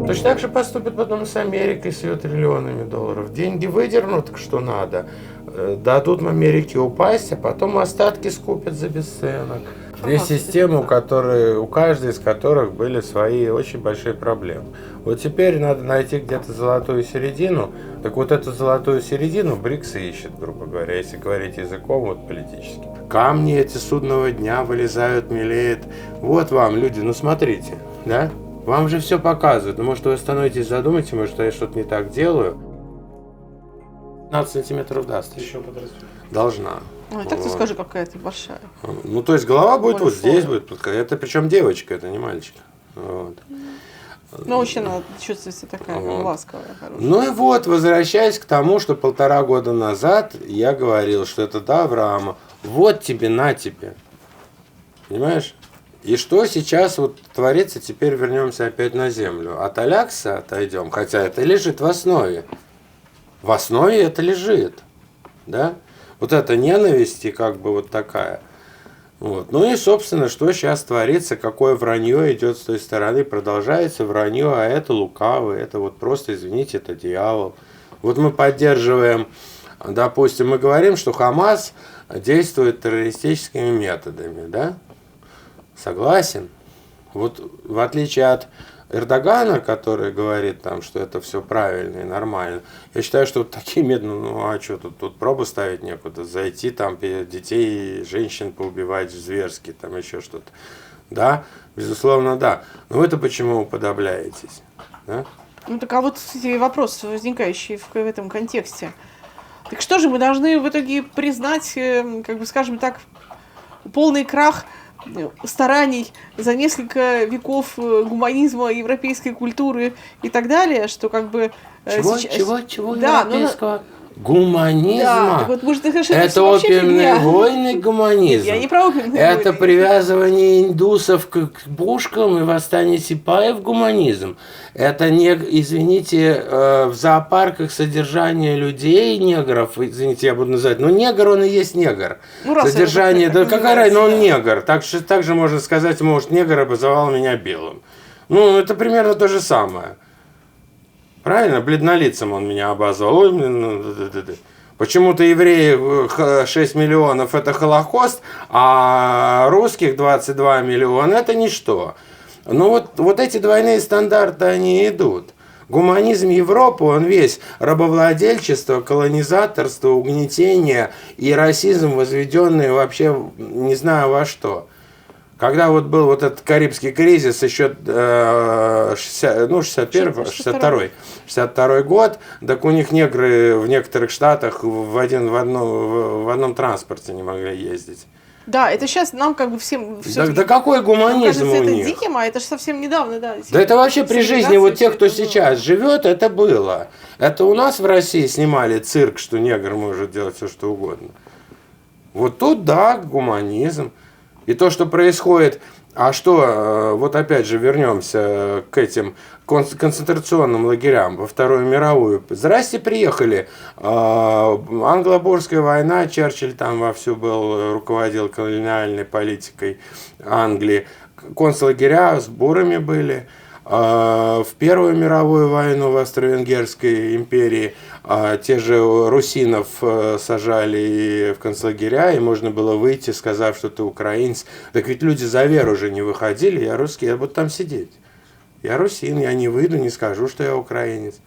Точно так же поступят потом с Америкой, с ее триллионами долларов. Деньги выдернут, что надо, дадут в Америке упасть, а потом остатки скупят за бесценок. Две системы, у каждой из которых были свои очень большие проблемы. Вот теперь надо найти где-то золотую середину. Так вот эту золотую середину БРИКС ищет, грубо говоря, если говорить языком вот политическим. Камни эти судного дня вылезают, мелеют. Вот вам, люди, ну смотрите, да? Вам же все показывают. Ну, может, вы остановитесь, задумайте, может, я что-то не так делаю. 15 сантиметров даст. Еще подрастет. Должна. Ой, так ты скажи, какая ты большая. Ну, то есть голова будет вот здесь, будет. Это причем девочка, это не мальчик. Вот. Ну, вообще, она чувствуется такая ласковая, хорошая. Ну и вот, возвращаясь к тому, что 1,5 года назад я говорил, что это до Авраама. Вот тебе, на тебе. Понимаешь? И что сейчас вот творится, теперь вернемся опять на землю. От Алякса отойдем, хотя это лежит в основе. В основе это лежит. Да? Вот эта ненависть и как бы вот такая. Вот. Ну и, собственно, что сейчас творится, какое вранье идет с той стороны, продолжается вранье, а это лукавый, это вот просто, извините, это дьявол. Вот мы поддерживаем, допустим, мы говорим, что Хамас действует террористическими методами, да? Согласен. Вот в отличие от Эрдогана, который говорит там, что это все правильно и нормально, я считаю, что вот такие методы, ну а что тут пробу ставить некуда, зайти там детей, женщин поубивать зверски, там еще что-то. Да, безусловно, да. Но вы-то почему уподобляетесь? Да? Ну так а вот вопрос, возникающий в этом контексте. Так что же мы должны в итоге признать, как бы скажем так, полный крах стараний за несколько веков гуманизма, европейской культуры и так далее, что как бы... Чего? Да, европейского? Гуманизма? Да, так вот, может, это опиумные войны гуманизм. Я не про опиумные это войны. Привязывание индусов к пушкам и восстание сипаев гуманизм. Это, не, извините, в зоопарках содержание людей, негров, извините, я буду называть, но негр он и есть негр. Ну, Содержание, да какая разница, он негр. Так же можно сказать, может, негр образовал меня белым. Ну, это примерно то же самое. Правильно? Бледнолицем он меня обозвал. Почему-то евреев 6 миллионов это Холокост, а русских 22 миллиона это ничто. Но вот эти двойные стандарты, они идут. Гуманизм Европы, он весь рабовладельчество, колонизаторство, угнетение и расизм, возведенный вообще не знаю во что. Когда вот был вот этот Карибский кризис еще 62 год, так у них негры в некоторых штатах в одном транспорте не могли ездить. Да, это сейчас нам как бы всем... Да какой гуманизм у них? Это диким, а это же совсем недавно, да. Да это вообще при жизни вот тех, кто сейчас живет, это было. Это у нас в России снимали цирк, что негр может делать все, что угодно. Вот тут, да, гуманизм. И то, что происходит, а что, вот опять же вернемся к этим концентрационным лагерям во Вторую мировую. Здрасте, приехали. Англо-Бурская война, Черчилль там вовсю руководил колониальной политикой Англии. Концлагеря с бурами были. В Первую мировую войну в Австро-Венгерской империи те же русинов сажали в концлагеря, и можно было выйти, сказав, что ты украинец. Так ведь люди за веру уже не выходили, я русский, я буду там сидеть. Я русин, я не выйду, не скажу, что я украинец.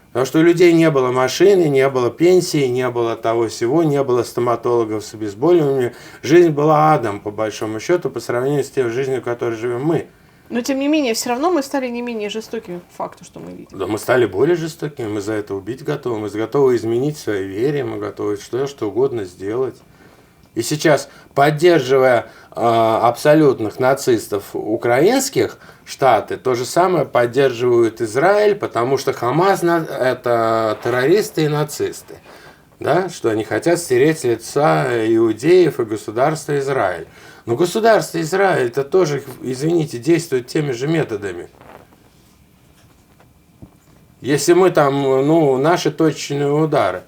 Потому что у людей не было машины, не было пенсии, не было того всего, не было стоматологов с обезболиванием. Жизнь была адом, по большому счету, по сравнению с той жизнью, в которой живем мы. Но тем не менее, все равно мы стали не менее жестокими по факту, что мы видим. Да, мы стали более жестокими, мы за это убить готовы, мы готовы изменить своей вере, мы готовы что угодно сделать. И сейчас, поддерживая абсолютных нацистов украинских, Штаты то же самое поддерживают Израиль, потому что Хамас это террористы и нацисты. Да? Что они хотят стереть с лица иудеев и государства Израиль. Но государство Израиль это тоже, извините, действует теми же методами. Если мы там, наши точечные удары.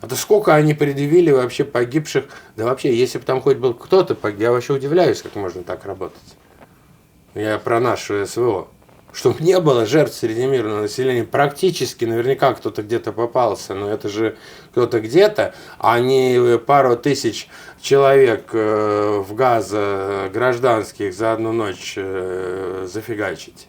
А то сколько они предъявили вообще погибших? Да вообще, если бы там хоть был кто-то погиб, я вообще удивляюсь, как можно так работать. Я про наше СВО. чтобы не было жертв среди мирного населения. Практически наверняка кто-то где-то попался, но это же кто-то где-то, а не пару тысяч человек в Газа гражданских за одну ночь зафигачить.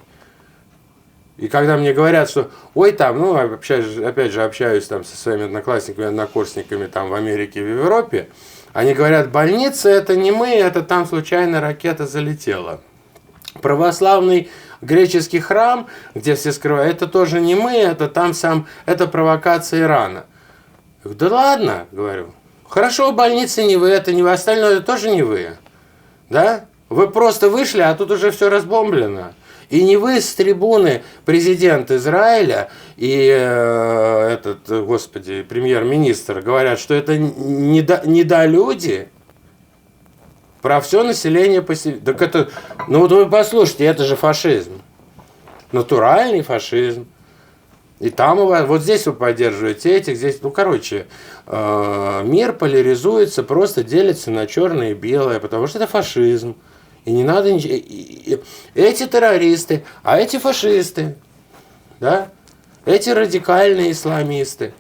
И когда мне говорят, что ой, там, ну, опять же общаюсь там со своими одноклассниками, однокурсниками там в Америке, в Европе, они говорят, больница это не мы, это там случайно ракета залетела. Православный греческий храм, где все скрывают, это тоже не мы, это там это провокация Ирана. Я говорю, да ладно, говорю, хорошо, больница не вы, это не вы, остальное это тоже не вы. Да? Вы просто вышли, а тут уже все разбомблено. И не вы с трибуны президент Израиля и господи, премьер-министр говорят, что это недолюди. Про все население поселения. Так это, ну вот вы послушайте, это же фашизм. Натуральный фашизм. И там у вас, вот здесь вы поддерживаете этих, здесь, ну короче, мир поляризуется, просто делится на черное и белое, потому что это фашизм. И не надо ничего. Эти террористы, а эти фашисты. Да? Эти радикальные исламисты.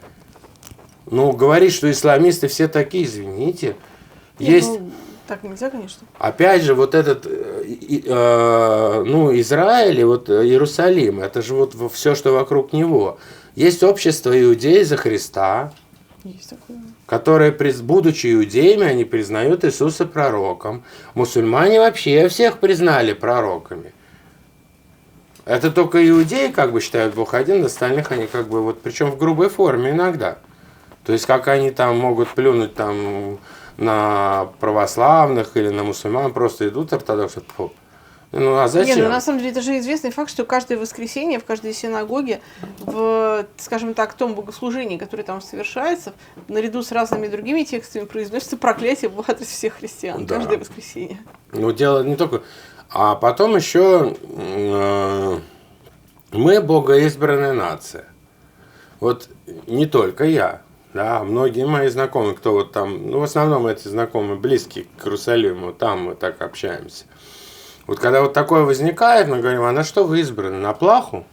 Ну, говорить, что исламисты все такие, извините. Нет, есть... Ну, так нельзя, конечно. Опять же, вот этот, Израиль и вот Иерусалим, это же вот все, что вокруг него. Есть общество иудеев за Христа. Есть такое. Которые, будучи иудеями, они признают Иисуса пророком. Мусульмане вообще всех признали пророками. Это только иудеи как бы считают Бог один, остальных они как бы вот, причем в грубой форме иногда. То есть как они там могут плюнуть там на православных или на мусульман, просто идут ортодоксы. Ну а зачем? Нет, ну на самом деле это же известный факт, что каждое воскресенье в каждой синагоге, в, скажем так, том богослужении, которое там совершается, наряду с разными другими текстами произносится проклятие в адрес всех христиан. Да. Каждое воскресенье. Ну дело не только... А потом еще мы богоизбранная нация. Вот не только я, да, многие мои знакомые, кто вот там, ну в основном эти знакомые близкие к Иерусалиму, там мы так общаемся. Вот когда вот такое возникает, мы говорим, а на что вы избраны? На плаху?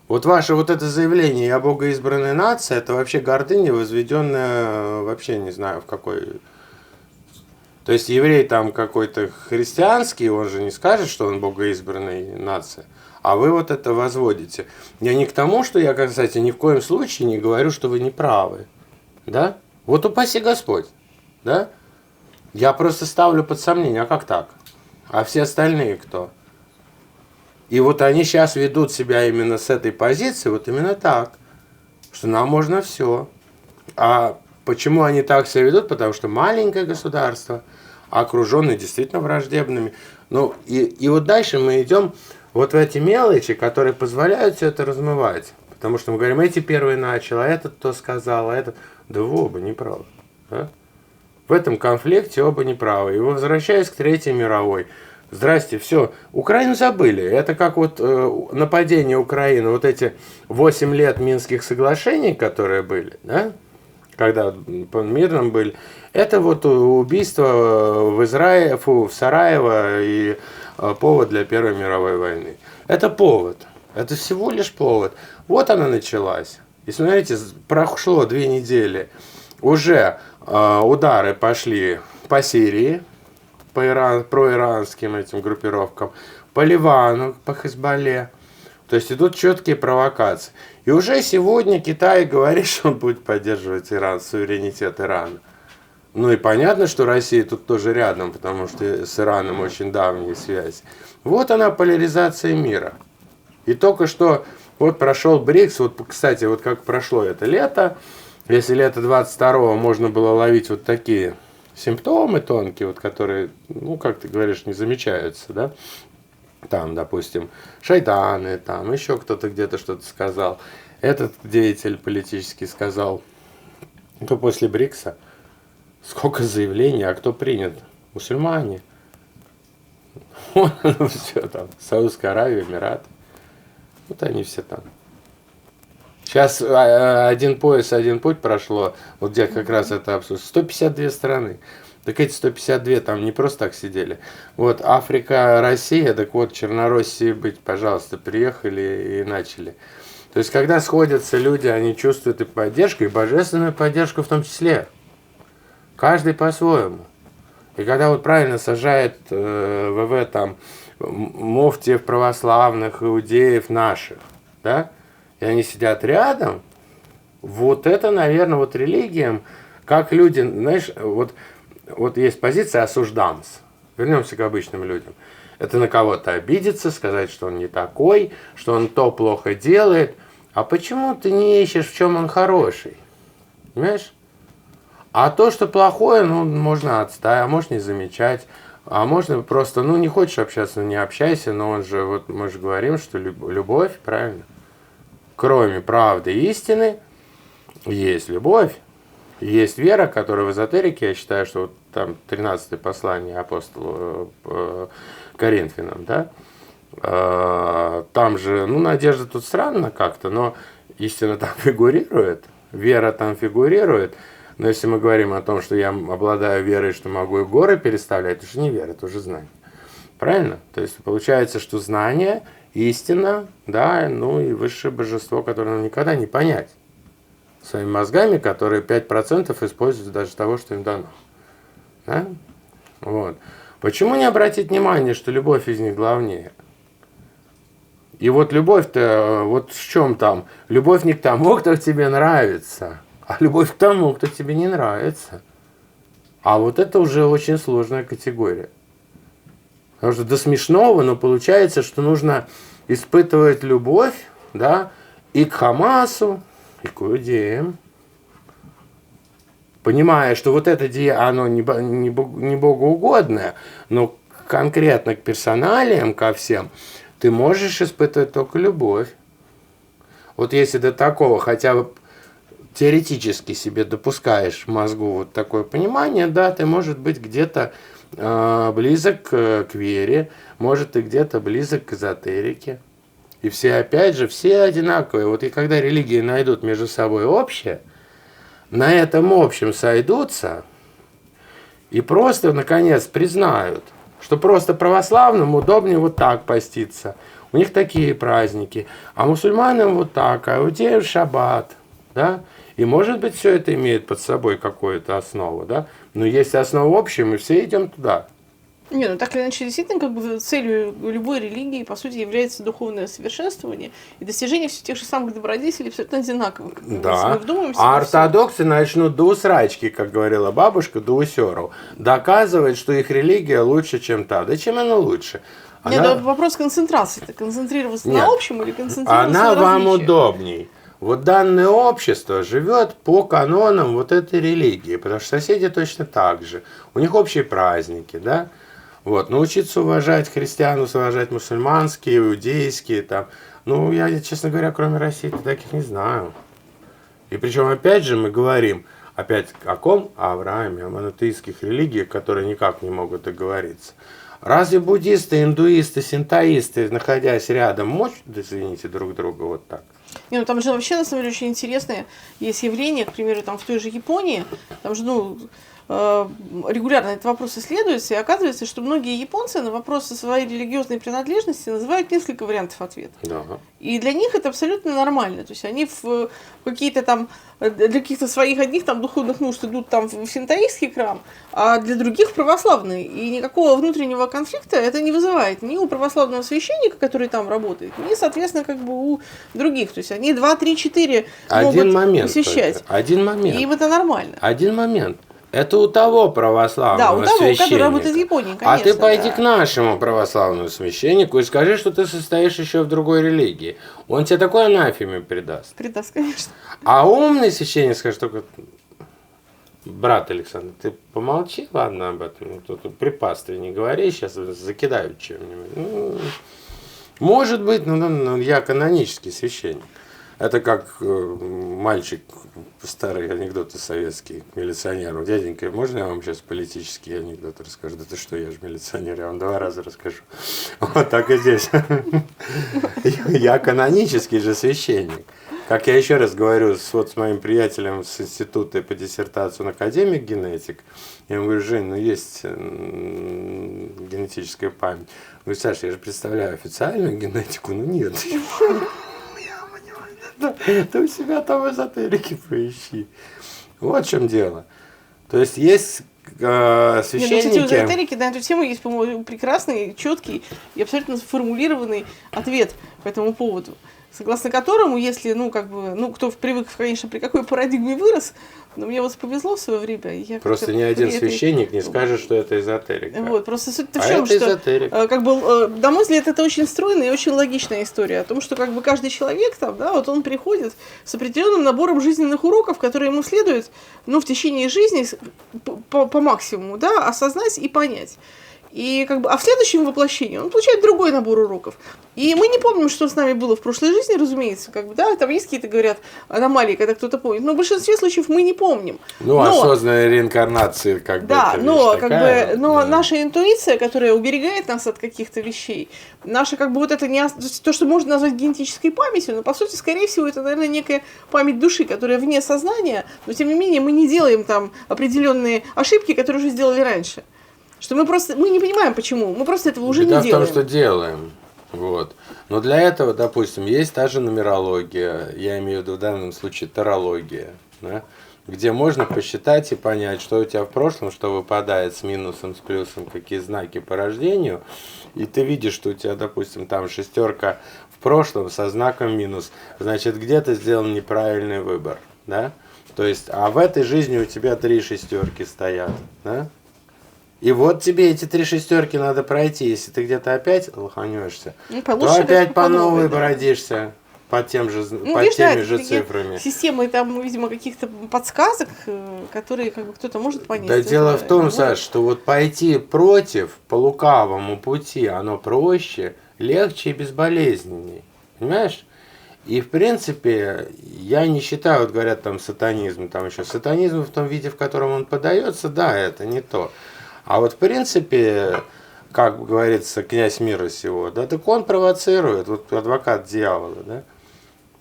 Вот ваше вот это заявление «Я богоизбранная нация» это вообще гордыня, возведенная вообще не знаю в какой... То есть еврей там какой-то христианский, он же не скажет, что он богоизбранная нация. А вы вот это возводите. Я не к тому, что я, кстати, ни в коем случае не говорю, что вы не правы. Да? Вот упаси Господь. Да? Я просто ставлю под сомнение, а как так? А все остальные кто? И вот они сейчас ведут себя именно с этой позиции, вот именно так, что нам можно все. А почему они так себя ведут? Потому что маленькое государство, окруженное действительно враждебными. Ну и вот дальше мы идем вот в эти мелочи, которые позволяют все это размывать. Потому что мы говорим, эти первые начал, а этот то сказал, а этот... Да вы оба неправы. Да? В этом конфликте оба неправы. И возвращаясь к Третьей мировой. Здрасте, все. Украину забыли. Это как вот нападение Украины. Вот эти 8 лет Минских соглашений, которые были, да? Когда по мирным были. Это вот убийство в Сараево и повод для Первой мировой войны. Это повод. Это всего лишь повод. Вот она началась. И смотрите, прошло 2 недели. Уже удары пошли по Сирии, по проиранским этим группировкам, по Ливану, по Хизбалле. То есть идут четкие провокации. И уже сегодня Китай говорит, что он будет поддерживать Иран, суверенитет Ирана. Ну и понятно, что Россия тут тоже рядом, потому что с Ираном очень давние связи. Вот она поляризация мира. И только что вот прошел БРИКС, вот, кстати, вот как прошло это лето, если лето 22-го можно было ловить вот такие симптомы тонкие, вот которые, ну, как ты говоришь, не замечаются, да, там, допустим, шайтаны, там, еще кто-то где-то что-то сказал, этот деятель политический сказал, то после БРИКСа сколько заявлений, а кто принят? Мусульмане. Все там, Саудовская Аравия, Эмираты. Вот они все там. Сейчас один пояс, один путь прошло, вот где как раз это обсуждается. 152 страны. Так эти 152 там не просто так сидели. Вот Африка, Россия, так вот Чернороссии быть, пожалуйста, приехали и начали. То есть, когда сходятся люди, они чувствуют и поддержку, и божественную поддержку в том числе. Каждый по-своему. И когда вот правильно сажает ВВ там муфтиев православных, иудеев наших, да, и они сидят рядом, вот это, наверное, вот религиям, как люди, знаешь, вот есть позиция осуждамс. Вернемся к обычным людям. Это на кого-то обидеться, сказать, что он не такой, что он то плохо делает. А почему ты не ищешь, в чем он хороший? Понимаешь? А то, что плохое, ну, можно отстать, а можно не замечать. А можно просто, ну, не хочешь общаться, ну, не общайся, но он же, вот мы же говорим, что любовь, правильно? Кроме правды и истины, есть любовь. Есть вера, которая в эзотерике, я считаю, что вот там 13 послание апостолу Коринфянам, да, там же, ну, надежда тут странно как-то, но истина там фигурирует, вера там фигурирует, но если мы говорим о том, что я обладаю верой, что могу и горы переставлять, это же не вера, это уже знание, правильно? То есть получается, что знание, истина, да, ну и высшее божество, которое нам никогда не понять. Своими мозгами, которые 5% используют даже того, что им дано. Да? Вот. Почему не обратить внимание, что любовь из них главнее? И вот любовь-то, вот в чем там? Любовь не к тому, кто тебе нравится, а любовь к тому, кто тебе не нравится. А вот это уже очень сложная категория. Потому что до смешного, но получается, что нужно испытывать любовь, да, и к Хамасу, и к иудеям, понимая, что вот это оно не богоугодное, но конкретно к персоналиям, ко всем, ты можешь испытывать только любовь. Вот если до такого хотя бы теоретически себе допускаешь в мозгу вот такое понимание, да, ты, может быть, где-то близок к вере, может, и где-то близок к эзотерике. И все, опять же, все одинаковые. Вот и когда религии найдут между собой общее, на этом общем сойдутся и просто, наконец, признают, что просто православным удобнее вот так поститься. У них такие праздники. А мусульманам вот так, а иудеям шаббат. Да? И, может быть, все это имеет под собой какую-то основу. Да? Но есть основа общая, мы все идем туда. Не, ну так или иначе, действительно, как бы целью любой религии, по сути, является духовное совершенствование и достижение всех тех же самых добродетелей абсолютно одинаковых. Да, а ортодоксы начнут до усрачки, как говорила бабушка, до усеров, доказывать, что их религия лучше, чем та. Да чем она лучше? Нет, это вопрос концентрации. Это концентрироваться на общем или концентрироваться на различиях? Вам удобней. Вот данное общество живет по канонам вот этой религии, потому что соседи точно так же. У них общие праздники, да? Вот, научиться уважать христиан, уважать мусульманские, иудейские, там. Ну, я, честно говоря, кроме России, таких не знаю. И причем, опять же, мы говорим, опять о ком? О Аврааме, о монотеистских религиях, которые никак не могут договориться. Разве буддисты, индуисты, синтоисты, находясь рядом, могут, извините, друг друга вот так? Не, ну там же вообще, на самом деле, очень интересное есть явление, к примеру, там в той же Японии, там же, ну, регулярно этот вопрос исследуется, и оказывается, что многие японцы на вопросы своей религиозной принадлежности называют несколько вариантов ответа. Да. И для них это абсолютно нормально. То есть они в какие-то там, для каких-то своих одних там духовных нужд идут там в синтоистский храм, а для других в православный. И никакого внутреннего конфликта это не вызывает ни у православного священника, который там работает, ни, соответственно, как бы у других. То есть они 2, 3, 4 могут посещать. Один момент. И им это нормально. Один момент. Это у того православного священника. Который работает в Японии, конечно. А ты пойди к нашему православному священнику и скажи, что ты состоишь еще в другой религии. Он тебе такой анафеме придаст. Придаст, конечно. А умный священник скажет только: брат Александр, ты помолчи, ладно, об этом. Тут при пастве не говори, сейчас закидают чем-нибудь. Может быть, но я канонический священник. Это как мальчик, старый анекдот советский, к милиционеру. Дяденька, можно я вам сейчас политический анекдот расскажу? Да ты что, я же милиционер, я вам 2 раза расскажу. Вот так и здесь. Я канонический же священник. Как я еще раз говорю с моим приятелем с института по диссертации, он академик генетик, я ему говорю: Жень, ну есть генетическая память. Я говорю: Саша, я же представляю официальную генетику, но нет. Ты у себя там эзотерики поищи. Вот в чем дело. То есть священники... Нет, у эзотерики на эту тему есть, по-моему, прекрасный, четкий и абсолютно сформулированный ответ по этому поводу, согласно которому, если, кто привык, конечно, при какой парадигме вырос, но мне вот повезло в свое время. Просто ни один священник не скажет, что это эзотерика. Вот, просто суть-то в чем, что, эзотерика. На мой взгляд, это очень стройная и очень логичная история о том, что каждый человек там, да, вот он приходит с определенным набором жизненных уроков, которые ему следует, в течение жизни по максимуму, да, осознать и понять. И а в следующем воплощении он получает другой набор уроков. И мы не помним, что с нами было в прошлой жизни, разумеется. Там есть какие-то, говорят, аномалии, когда кто-то помнит. Но в большинстве случаев мы не помним. Осознанная реинкарнация, Да, но наша интуиция, которая уберегает нас от каких-то вещей, наша, то, что можно назвать генетической памятью, но, по сути, скорее всего, это, наверное, некая память души, которая вне сознания, но, тем не менее, мы не делаем там определенные ошибки, которые уже сделали раньше. Что мы не понимаем, почему. Мы просто этого уже не делаем. Беда в том, что делаем. Вот. Но для этого, допустим, есть та же нумерология, я имею в виду в данном случае тарология, да, где можно посчитать и понять, что у тебя в прошлом, что выпадает с минусом, с плюсом, какие знаки по рождению. И ты видишь, что у тебя, допустим, там 6 в прошлом со знаком минус. Значит, где-то сделан неправильный выбор. Да? То есть, а в этой жизни у тебя 3 шестерки стоят. Да? И вот тебе эти 3 шестерки надо пройти. Если ты где-то опять лоханешься, то опять по новой бродишься по теми же цифрами. Системы там, видимо, каких-то подсказок, которые кто-то может понять. Да дело в том, Саш, что вот пойти против по лукавому пути, оно проще, легче и безболезненней. Понимаешь? И в принципе, я не считаю, вот говорят там сатанизм, там еще сатанизм в том виде, в котором он подается, да, это не то. А вот в принципе, как говорится, князь мира сего, да, так он провоцирует, вот адвокат дьявола, да.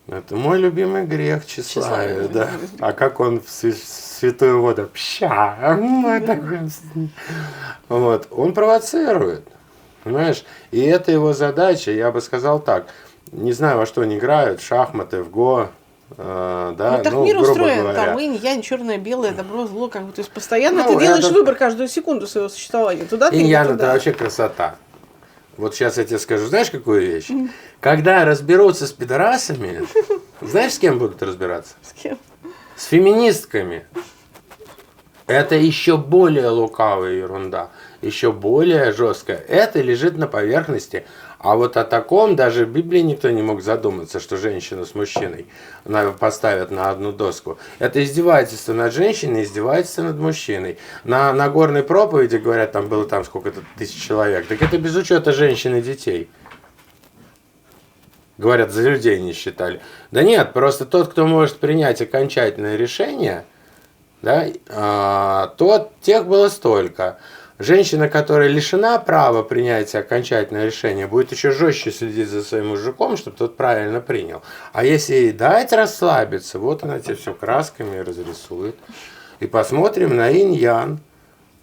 Это мой любимый грех, тщеславие, да. А как он в святую воду, вот, он провоцирует, понимаешь. И это его задача, я бы сказал так, не знаю, во что они играют, шахматы, в го. Так мир устроен, там инь-янь, черное, белое, добро, зло, то есть постоянно ты делаешь выбор каждую секунду своего существования. Туда ты инь-янь это вообще красота. Вот сейчас я тебе скажу, знаешь, какую вещь? Когда разберутся с пидорасами, знаешь, с кем будут разбираться? С кем? С феминистками. Это еще более лукавая ерунда, еще более жесткая. Это лежит на поверхности. А вот о таком даже в Библии никто не мог задуматься, что женщину с мужчиной поставят на одну доску. Это издевательство над женщиной, издевательство над мужчиной. На Нагорной проповеди, говорят, там было сколько-то тысяч человек. Так это без учета женщин и детей. Говорят, за людей не считали. Да нет, просто тот, кто может принять окончательное решение, да, тех было столько. Женщина, которая лишена права принятия окончательного решения, будет еще жестче следить за своим мужиком, чтобы тот правильно принял. А если ей дать расслабиться, вот она тебе все красками разрисует. И посмотрим на инь-ян.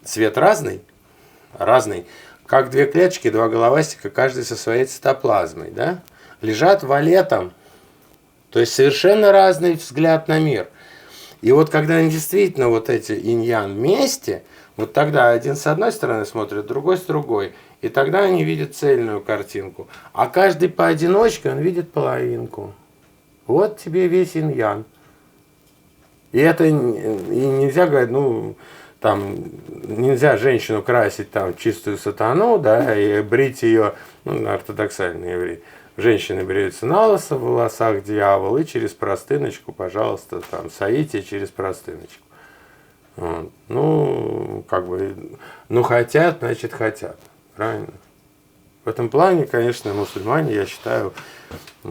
Цвет разный? Разный. Как 2 клеточки, 2 головастика, каждый со своей цитоплазмой. Да? Лежат валетом. То есть совершенно разный взгляд на мир. И вот когда они действительно вот эти инь-ян вместе, вот тогда один с одной стороны смотрит, другой с другой. И тогда они видят цельную картинку. А каждый поодиночке, он видит половинку. Вот тебе весь инь-ян. И это и нельзя говорить, нельзя женщину красить там чистую сатану, да, и брить ее, ортодоксальный еврей. Женщина бреется на лысо, в волосах дьявол, и через простыночку, пожалуйста, там, соитие через простыночку. Вот. Хотят, значит хотят. Правильно? В этом плане, конечно, мусульмане, я считаю,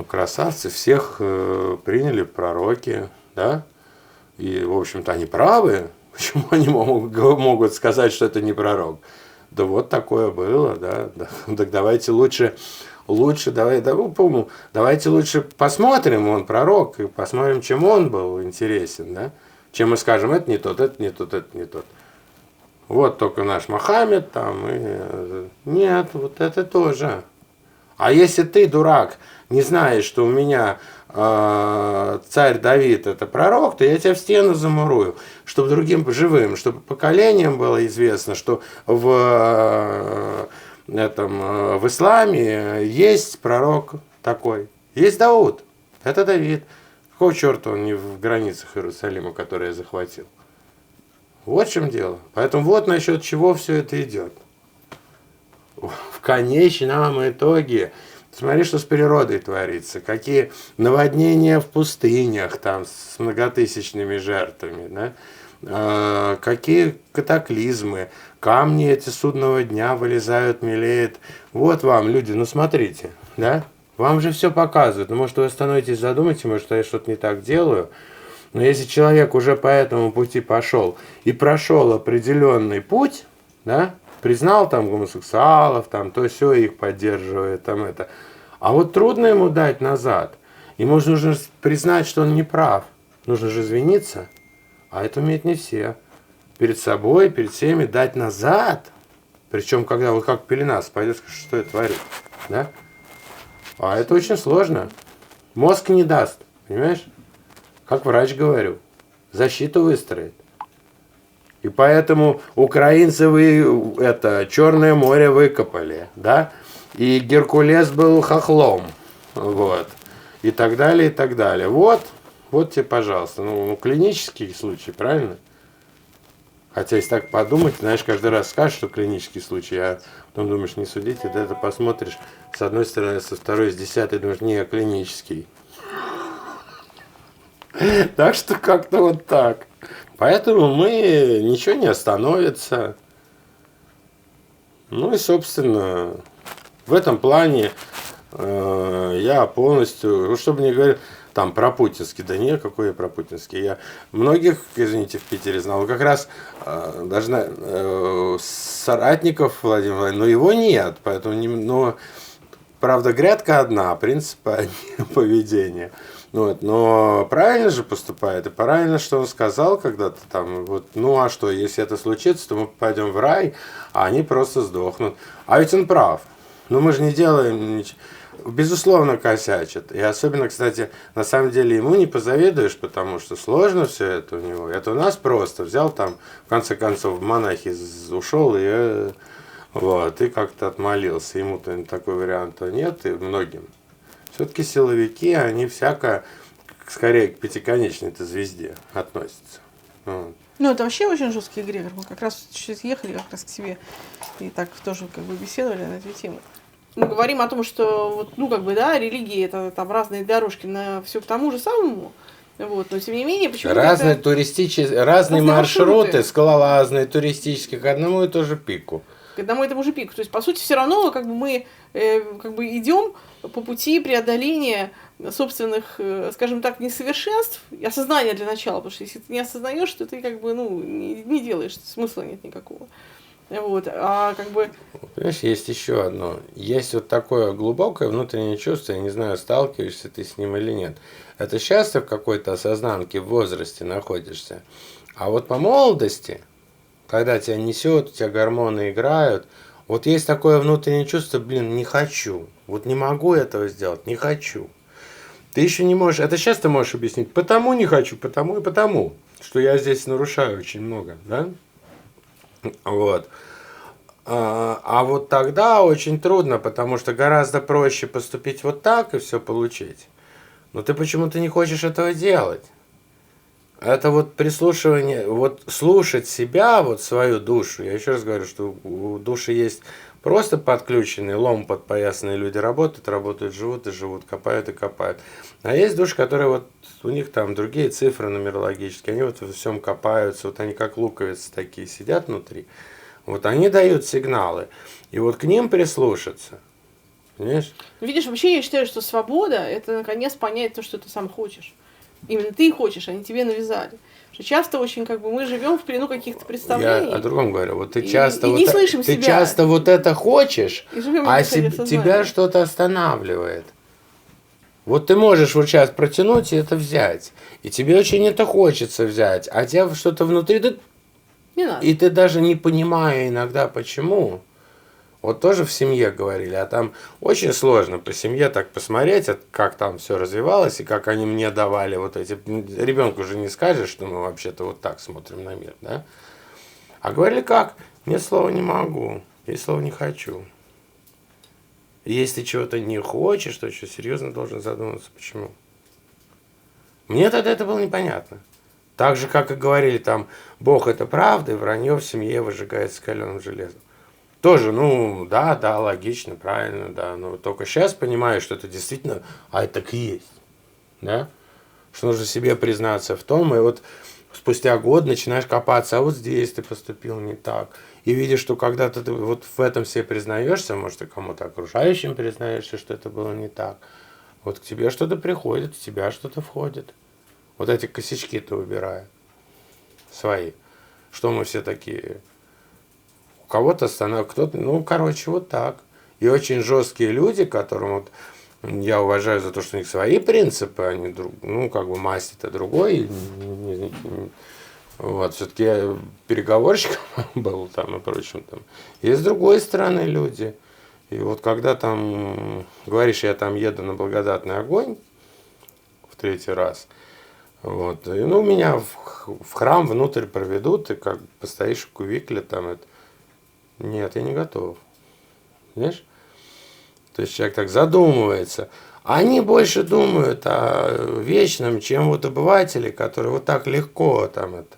красавцы, всех приняли пророки, да? И, в общем-то, они правы. Почему они могут сказать, что это не пророк? Да вот такое было, да. Так давайте лучше, давайте лучше посмотрим, он пророк, и посмотрим, чем он был интересен, да. Чем мы скажем, это не тот, это не тот, это не тот. Вот только наш Мохаммед там, нет, вот это тоже. А если ты, дурак, не знаешь, что у меня царь Давид это пророк, то я тебя в стену замурую, чтобы другим живым, чтобы поколениям было известно, что в исламе есть пророк такой. Есть Дауд, это Давид. Какого черта он не в границах Иерусалима, который я захватил? Вот в чем дело. Поэтому вот насчет чего все это идет. В конечном итоге, смотри, что с природой творится. Какие наводнения в пустынях там с многотысячными жертвами. Да? Какие катаклизмы. Камни эти судного дня вылезают, мелеют. Вот вам, люди, ну смотрите. Да? Вам же все показывают. Ну, может, вы остановитесь, задумайте, может, я что-то не так делаю. Но если человек уже по этому пути пошел и прошел определенный путь, да, признал там гомосексуалов, там то все их поддерживает, там это. А вот трудно ему дать назад. Ему нужно признать, что он не прав. Нужно же извиниться. А это умеют не все. Перед собой, перед всеми дать назад. Причем, когда вы как пелена спадет, что я творю. Да? А это очень сложно. Мозг не даст. Понимаешь? Как врач говорю, защиту выстроит. И поэтому украинцы Черное море выкопали, да? И Геркулес был хохлом, вот. И так далее, и так далее. Вот тебе, пожалуйста, ну клинический случай, правильно? Хотя, если так подумать, знаешь, каждый раз скажешь, что клинический случай, а потом думаешь, не судите, да, ты посмотришь с одной стороны, со второй, с десятой, думаешь, не, клинический. Так что как-то вот так. Поэтому ничего не остановится. Ну и, собственно, в этом плане я полностью, чтобы не говорить там про путинский, да нет, какой я про путинский. Я многих, извините, в Питере знал, как раз даже соратников Владимира Владимировича, но его нет, поэтому, но, правда, грядка одна, принцип поведения. Вот, но правильно же поступает, и правильно, что он сказал когда-то там, вот, ну а что, если это случится, то мы попадем в рай, а они просто сдохнут. А ведь он прав. Но мы же не делаем ничего. Безусловно, косячат. И особенно, кстати, на самом деле ему не позавидуешь, потому что сложно все это у него. Это у нас просто взял там, в конце концов, в монахи ушел и как-то отмолился. Ему-то такой вариант нет, и многим. Все-таки силовики, они скорее к пятиконечной-то звезде относятся. Вот. Ну, это вообще очень жесткий эгрегор. Мы как раз сейчас ехали как раз к тебе и так тоже как бы беседовали на эту тему. Мы говорим о том, что вот, ну, как бы, да, религии это там разные дорожки на все к тому же самому. Вот, но тем не менее, почему-то разные маршруты, скалолазные, туристические, к одному и тому же пику. К одному и тому же пику. То есть, по сути, все равно как бы мы идем по пути преодоления собственных, скажем так, несовершенств и осознания для начала, потому что если ты не осознаешь, то ты как бы, ну, не делаешь, смысла нет никакого. Вот, а как бы... Понимаешь, есть еще одно. Есть вот такое глубокое внутреннее чувство, я не знаю, сталкиваешься ты с ним или нет. Это сейчас ты в какой-то осознанке, в возрасте находишься. А вот по молодости, когда тебя несет, у тебя гормоны играют, вот есть такое внутреннее чувство, не хочу. Вот не могу этого сделать, не хочу. Ты еще не можешь, это сейчас ты можешь объяснить, потому не хочу, потому и потому, что я здесь нарушаю очень много, да? Вот. А вот тогда очень трудно, потому что гораздо проще поступить вот так и все получить. Но ты почему-то не хочешь этого делать. Это вот прислушивание, вот слушать себя, вот свою душу. Я еще раз говорю, что у души есть просто подключенные, лом подпоясанные люди работают, живут и живут, копают и копают. А есть души, которые вот, у них там другие цифры нумерологические, они вот во всем копаются, вот они как луковицы такие сидят внутри. Вот они дают сигналы. И вот к ним прислушаться. Понимаешь? Видишь, вообще я считаю, что свобода – это наконец понять то, что ты сам хочешь. Именно ты хочешь, они тебе навязали. Что часто очень как бы мы живем в плену каких-то представлений. Я о другом говорю. Вот ты и часто, не слышим ты себя. часто вот это хочешь, И живем а исходя из сознания. тебя что-то останавливает. Вот ты можешь вот сейчас протянуть и это взять. И тебе очень это хочется взять. А тебя что-то внутри... Не надо. И ты даже не понимая иногда почему. Вот тоже в семье говорили, а там очень сложно по семье так посмотреть, как там все развивалось и как они мне давали вот эти... Ребенку же не скажешь, что мы вообще-то вот так смотрим на мир, да? А говорили как? Нет слова не могу, есть слово не хочу. И если чего-то не хочешь, то еще серьезно должен задуматься, почему. Мне тогда это было непонятно. Так же, как и говорили там, Бог это правда, и вранье в семье выжигается каленым железом. Тоже, ну, да, логично, правильно, да. Но только сейчас понимаю, что это действительно, а это так и есть. Да? Что нужно себе признаться в том, и вот спустя год начинаешь копаться, а вот здесь ты поступил не так. И видишь, что когда-то ты вот в этом себе признаешься, может, и кому-то окружающим признаешься, что это было не так. Вот к тебе что-то приходит, в тебя что-то входит. Вот эти косячки ты убирай. Свои. Что мы все такие... У кого-то останавливает, кто-то, ну, короче, вот так. И очень жесткие люди, которым вот я уважаю за то, что у них свои принципы, они, ну, как бы масть-то другой. Вот, все-таки я переговорщиком был там и прочим там. И с другой стороны люди. И вот когда там, говоришь, я там еду на благодатный огонь в 3-й раз, вот, и, ну, меня в храм внутрь проведут, и как постоишь в кувикле там, это. Нет, я не готов. Знаешь? То есть человек так задумывается. Они больше думают о вечном, чем вот обыватели, которые вот так легко там это.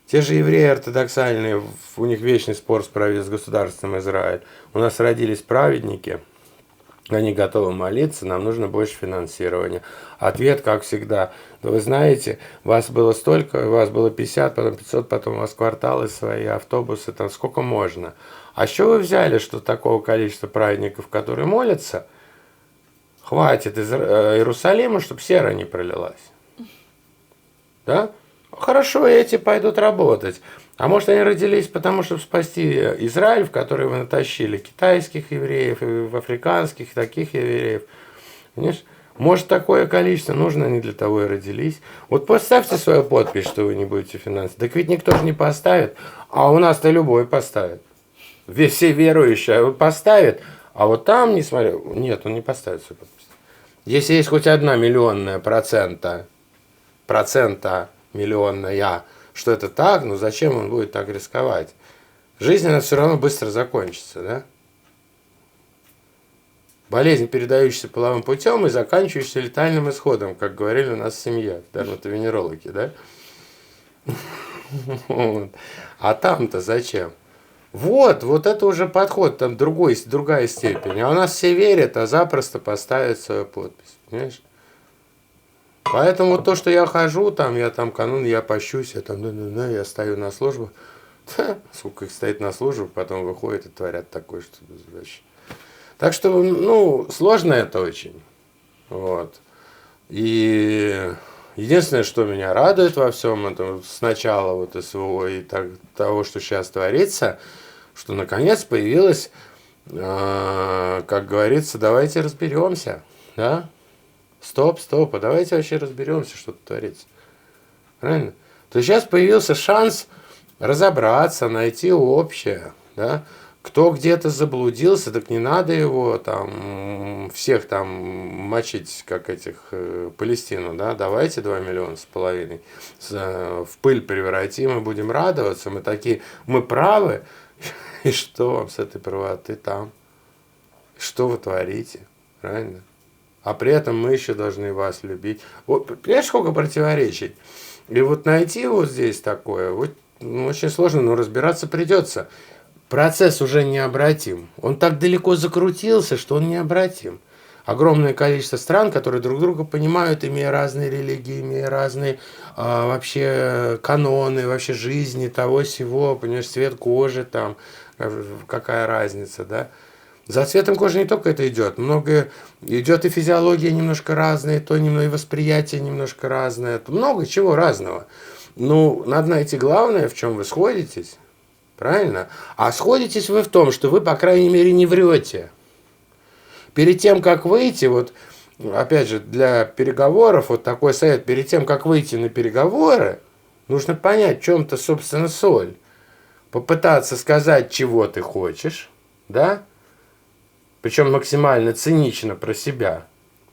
Те же евреи ортодоксальные, у них вечный спор с государством Израиль. У нас родились праведники, они готовы молиться, нам нужно больше финансирования. Ответ, как всегда, вы знаете, вас было столько, вас было 50, потом 500, потом у вас кварталы свои, автобусы, там сколько можно. А что вы взяли, что такого количества праведников, которые молятся, хватит из Иерусалима, чтобы сера не пролилась? Да? Хорошо, эти пойдут работать. А может, они родились потому, чтобы спасти Израиль, в который вы натащили китайских евреев, и африканских, и таких евреев. Понимаешь? Может, такое количество нужно, они для того и родились. Вот поставьте свою подпись, что вы не будете финансировать. Так ведь никто же не поставит. А у нас-то любой поставит. Все верующие поставят. А вот там, несмотря... Нет, он не поставит свою подпись. Если есть хоть 1 миллионная процента миллионная, что это так, ну зачем он будет так рисковать? Жизнь, она все равно быстро закончится, да? Болезнь, передающаяся половым путем и заканчивающаяся летальным исходом, как говорили у нас в семье, дерматовенерологи, да? А там-то зачем? Вот это уже подход, там другая степень. А у нас все верят, а запросто поставят свою подпись, понимаешь? Поэтому то, что я хожу, там, я там канун, я пощусь, я там, я стою на службу. Сколько их стоит на службу, потом выходят и творят такое, что вообще. Так что, ну, сложно это очень. Вот. И единственное, что меня радует во всем этом, с начала вот СВО и того, что сейчас творится, что наконец появилось, как говорится, давайте разберемся, да? Стоп, а давайте вообще разберемся, что тут творится. Правильно? То есть сейчас появился шанс разобраться, найти общее, да? Кто где-то заблудился, так не надо его там всех там мочить, как этих Палестину, да? Давайте 2,5 миллиона в пыль превратим и будем радоваться. Мы такие, мы правы. И что вам с этой правоты там? Что вы творите? Правильно? А при этом мы еще должны вас любить. Вот, понимаешь, сколько противоречий? И вот найти вот здесь такое, вот, ну, очень сложно, но разбираться придется. Процесс уже необратим. Он так далеко закрутился, что он необратим. Огромное количество стран, которые друг друга понимают, имея разные религии, имея разные вообще каноны, вообще жизни, того сего, понимаешь, цвет кожи, там, какая разница, да? За цветом кожи не только это идет, много идет и физиология немножко разная, то немного и восприятие немножко разное, много чего разного. Ну, надо найти главное, в чем вы сходитесь, правильно? А сходитесь вы в том, что вы, по крайней мере, не врете. Перед тем, как выйти, вот, опять же, для переговоров, вот такой совет, перед тем, как выйти на переговоры, нужно понять, в чем-то, собственно, соль. Попытаться сказать, чего ты хочешь, да? Причем максимально цинично про себя.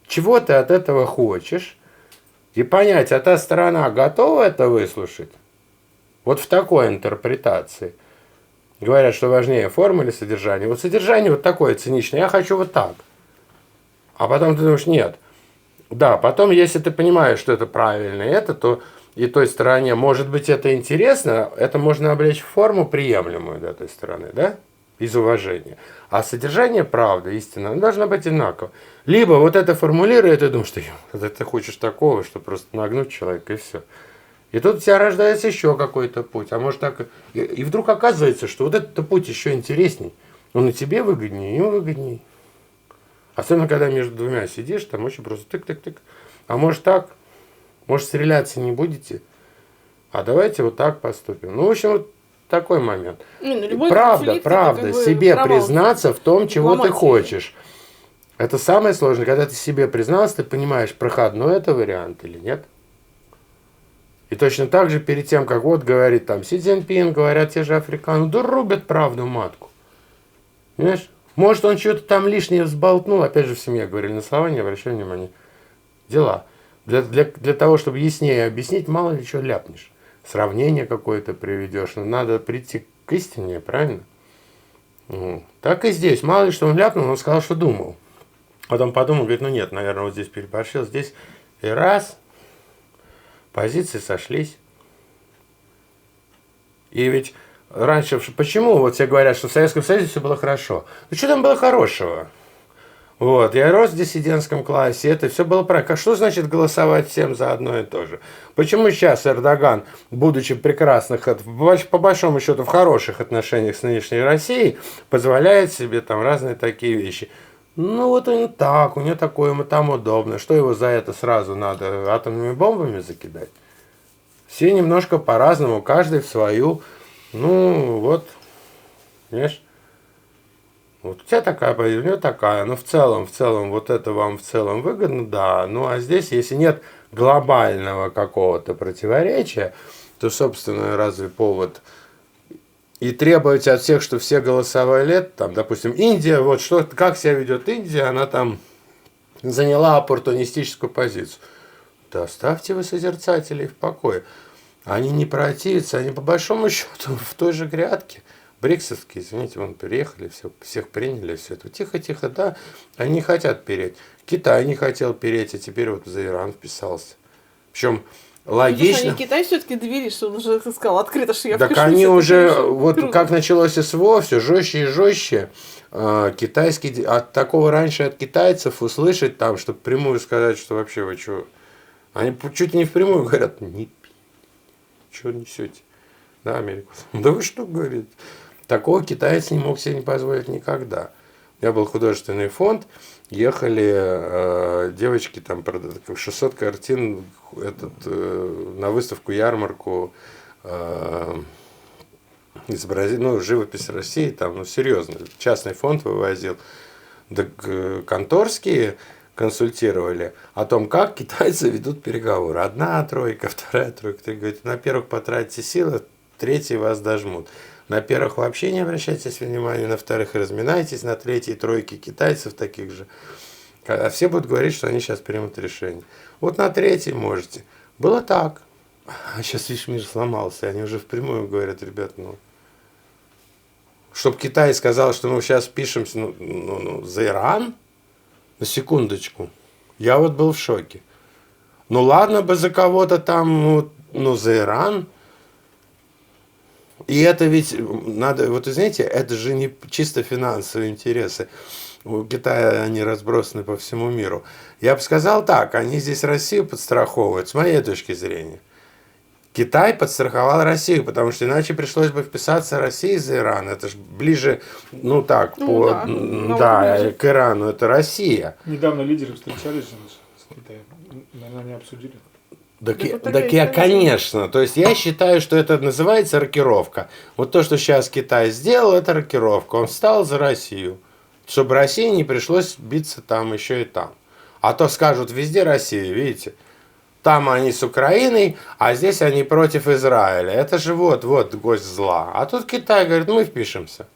Чего ты от этого хочешь? И понять, а та сторона готова это выслушать? Вот в такой интерпретации. Говорят, что важнее форма или содержание. Вот содержание вот такое циничное. Я хочу вот так. А потом ты думаешь, нет. Да, потом, если ты понимаешь, что это правильно, это, то и той стороне, может быть, это интересно, это можно облечь в форму приемлемую для той стороны, да? Из уважения. А содержание, правда, истина, оно должно быть одинаково. Либо вот это формулирует, и ты думаешь, что ты хочешь такого, что просто нагнуть человека, и все. И тут у тебя рождается еще какой-то путь. А может так. И вдруг оказывается, что вот этот путь еще интересней. Он и тебе выгоднее, и ему выгоднее. Особенно, когда между двумя сидишь, там очень просто тык-тык-тык. А может так? Может, стреляться не будете? А давайте вот так поступим. Ну, в общем, вот такой момент. Правда, себе признаться в том, чего ты хочешь. Это самое сложное. Когда ты себе признался, ты понимаешь, проходной это вариант или нет. И точно так же перед тем, как вот говорит там Си Цзиньпин, говорят те же африканцы, да рубят правду матку. Понимаешь? Может, он что-то там лишнее взболтнул, опять же в семье говорили, на слова не обращай внимания. Дела. Для того, чтобы яснее объяснить, мало ли что ляпнешь. Сравнение какое-то приведешь, но надо прийти к истине, правильно? Так и здесь. Мало ли что он ляпнул, он сказал, что думал. Потом подумал, говорит, ну нет, наверное, вот здесь переборщил, здесь и раз, позиции сошлись. И ведь раньше, почему вот все говорят, что в Советском Союзе все было хорошо? Ну что там было хорошего? Вот, я рос в диссидентском классе, это все было правильно. Что значит голосовать всем за одно и то же? Почему сейчас Эрдоган, будучи прекрасных, по большому счету в хороших отношениях с нынешней Россией, позволяет себе там разные такие вещи? Ну вот он так, у него такое, ему там удобно. Что его за это сразу надо атомными бомбами закидать? Все немножко по-разному, каждый в свою. Ну вот, понимаешь? Вот у тебя такая позиция, у него такая, но в целом, вот это вам в целом выгодно, да. Ну а здесь, если нет глобального какого-то противоречия, то, собственно, разве повод и требовать от всех, что все голосовали, там, допустим, Индия, вот что, как себя ведет Индия, она там заняла оппортунистическую позицию. Да оставьте вы созерцателей в покое. Они не противятся, они по большому счету в той же грядке. Бриксовские, извините, вон приехали, всех приняли, все это. Тихо-тихо, да, они не хотят переть. Китай не хотел переть, а теперь вот за Иран вписался. Причем логично. Ну, Китай все-таки довели, что он уже сказал открыто, что я так впишусь. они уже, вот круто. Как началось СВО, все жестче и жестче. Китайский, от такого раньше от китайцев услышать там, чтобы прямую сказать, что вообще вы что. Они чуть не впрямую говорят, не пи, что несете. Да, Америку. Да вы что, говорит. Такого китаец не мог себе не позволить никогда. У меня был художественный фонд, ехали девочки, там 600 картин на выставку-ярмарку изобразить, ну, живопись России, там, ну, серьезно, частный фонд вывозил. Да, конторские консультировали о том, как китайцы ведут переговоры. Одна тройка, вторая тройка. Ты говоришь, на первых потратите силы, третьи вас дожмут. На первых вообще не обращайте внимания, на вторых разминайтесь, на третьей тройке китайцев таких же. А все будут говорить, что они сейчас примут решение. Вот на третьей можете. Было так. А сейчас весь мир сломался. Они уже впрямую говорят, ребят, ну... Чтоб Китай сказал, что мы сейчас пишемся за Иран, на секундочку. Я вот был в шоке. Ну ладно бы за кого-то там, ну за Иран... И это ведь надо, вот знаете, это же не чисто финансовые интересы. У Китая они разбросаны по всему миру. Я бы сказал так, они здесь Россию подстраховывают, с моей точки зрения. Китай подстраховал Россию, потому что иначе пришлось бы вписаться России за Иран. Это же ближе, к Ирану, это Россия. Недавно лидеры встречались же с Китаем. Наверное, они обсудили. Конечно. То есть я считаю, что это называется рокировка. Вот то, что сейчас Китай сделал, это рокировка. Он встал за Россию, чтобы России не пришлось биться там еще и там. А то скажут, везде Россия, видите. Там они с Украиной, а здесь они против Израиля. Это же вот гость зла. А тут Китай говорит, мы впишемся.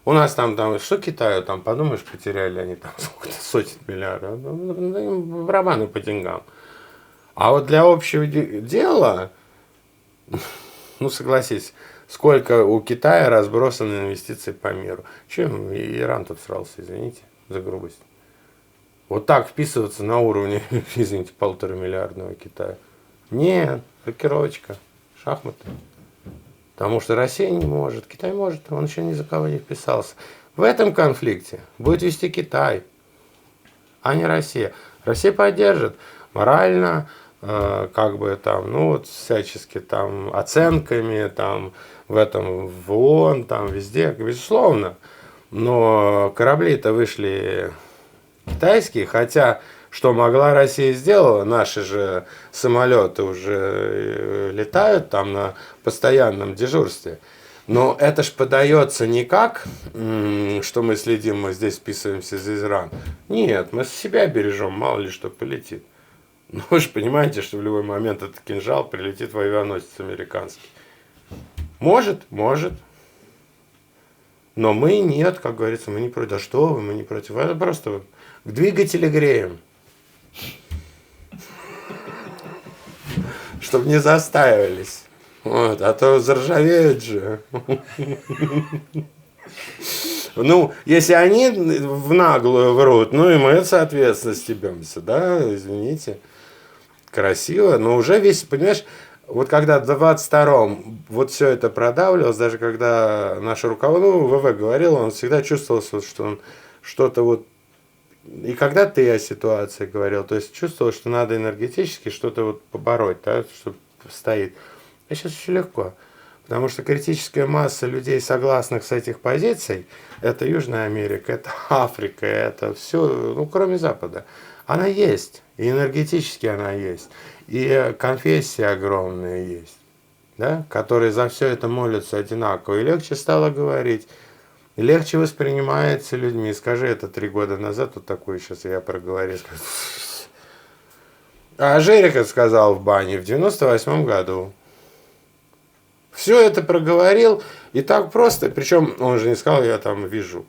У нас там что Китаю, там, подумаешь, потеряли они там сколько-то сотен миллиардов. Барабаны по деньгам. А вот для общего дела, согласись, сколько у Китая разбросано инвестиций по миру. Чем Иран тут срался, извините за грубость. Вот так вписываться на уровне, извините, 1,5 миллиардного Китая. Нет, рокировочка, шахматы. Потому что Россия не может, Китай может, он еще ни за кого не вписался. В этом конфликте будет вести Китай, а не Россия. Россия поддержит морально, всячески там оценками, там в ООН, там везде, безусловно. Но корабли-то вышли китайские, хотя что могла Россия сделала, наши же самолеты уже летают там на постоянном дежурстве. Но это ж подается не как, что мы следим, мы здесь вписываемся за Израиль. Нет, мы себя бережем, мало ли что полетит. Но вы же понимаете, что в любой момент этот кинжал прилетит в авианосец американский. Может. Но мы нет, как говорится, мы не против. Да что вы, мы не против. Это просто двигатели греем. Чтобы не застаивались. А то заржавеют же. Если они в наглую врут, и мы, соответственно, стебемся, да, извините. Красиво, но уже весь, понимаешь, вот когда в 22-м вот все это продавливалось, даже когда наше руководство, ВВ говорил, он всегда чувствовал, что он что-то и когда ты о ситуации говорил, то есть чувствовал, что надо энергетически что-то побороть, да, чтобы стоит. А сейчас очень легко, потому что критическая масса людей, согласных с этих позиций, это Южная Америка, это Африка, это все, кроме Запада, она есть, и энергетически она есть, и конфессии огромные есть, да, которые за все это молятся одинаково, и легче стало говорить. Легче воспринимается людьми. Скажи это 3 года назад, вот такое сейчас я проговорил. А Жирика сказал в бане в 98 году. Все это проговорил, и так просто. Причем он же не сказал, я там вижу.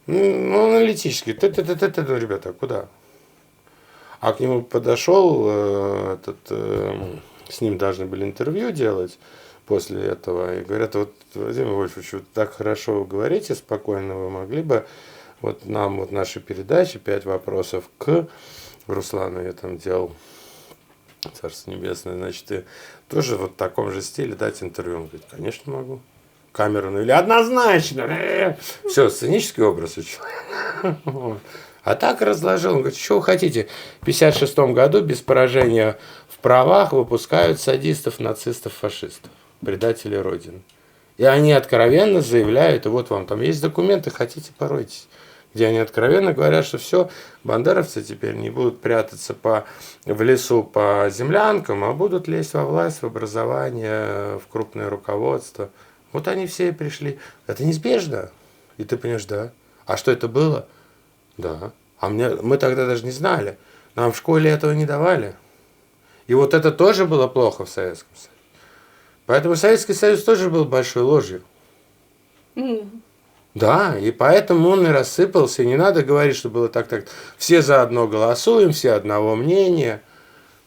Аналитически. Ребята, куда? А к нему подошел, с ним должны были интервью делать. После этого, и говорят, Владимир Вольфович, вы так хорошо говорите, спокойно, вы могли бы нам наши передачи, 5 вопросов к Руслану, я там делал, Царство Небесное, значит, и тоже в таком же стиле дать интервью. Он говорит, конечно могу. Камеру или однозначно. Все, сценический образ у человека. А так разложил, он говорит, что вы хотите? В 1956 году без поражения в правах выпускают садистов, нацистов, фашистов. Предатели Родины. И они откровенно заявляют, и вот вам там есть документы, хотите, поройтесь, где они откровенно говорят, что все, бандеровцы теперь не будут прятаться в лесу по землянкам, а будут лезть во власть, в образование, в крупное руководство. Вот они все и пришли. Это неизбежно. И ты понимаешь, да. А что это было? Да. Мы тогда даже не знали. Нам в школе этого не давали. И вот это тоже было плохо в Советском Союзе. Поэтому Советский Союз тоже был большой ложью. Да, и поэтому он и рассыпался. И не надо говорить, что было так. Все заодно голосуем, все одного мнения.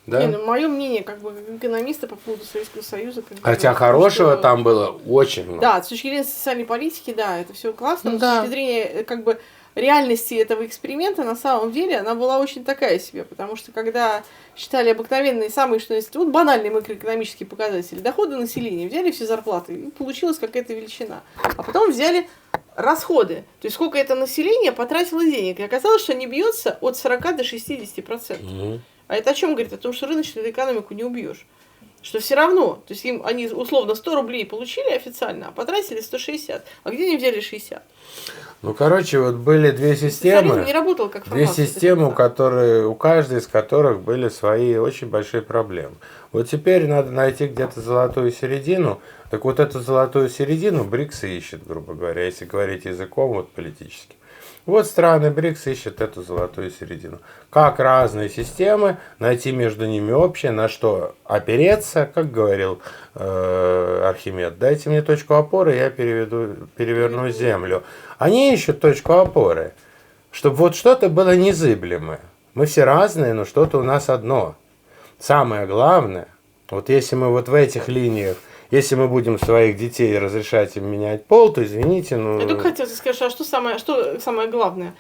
Да? Мое мнение, как экономиста по поводу Советского Союза. Хотя хорошего там было очень много. Да, с точки зрения социальной политики, да, это все классно. Но с точки зрения реальности этого эксперимента, на самом деле, она была очень такая себе. Потому что когда считали обыкновенные, самые, что есть, банальные макроэкономические показатели, доходы населения, взяли все зарплаты, и получилась какая-то величина. А потом взяли расходы. То есть, сколько это население потратило денег. И оказалось, что не бьется от 40 до 60%. А это о чем говорит? О том, что рыночную экономику не убьешь. Что все равно, то есть им они условно 100 рублей получили официально, а потратили 160. А где они взяли 60? Ну, короче, вот были две Социализм системы. не работал как Две формация. системы, у каждой из которых были свои очень большие проблемы. Вот теперь надо найти где-то золотую середину. Так вот эту золотую середину БРИКС ищет, грубо говоря, если говорить языком вот политическим. Вот страны БРИКС ищут эту золотую середину. Как разные системы, найти между ними общее, на что опереться, как говорил Архимед. Дайте мне точку опоры, я переверну землю. Они ищут точку опоры, чтобы вот что-то было незыблемое. Мы все разные, но что-то у нас одно. Самое главное, вот если мы вот в этих линиях, если мы будем своих детей разрешать им менять пол, то извините, ну... Я только хотела сказать, а что самое главное?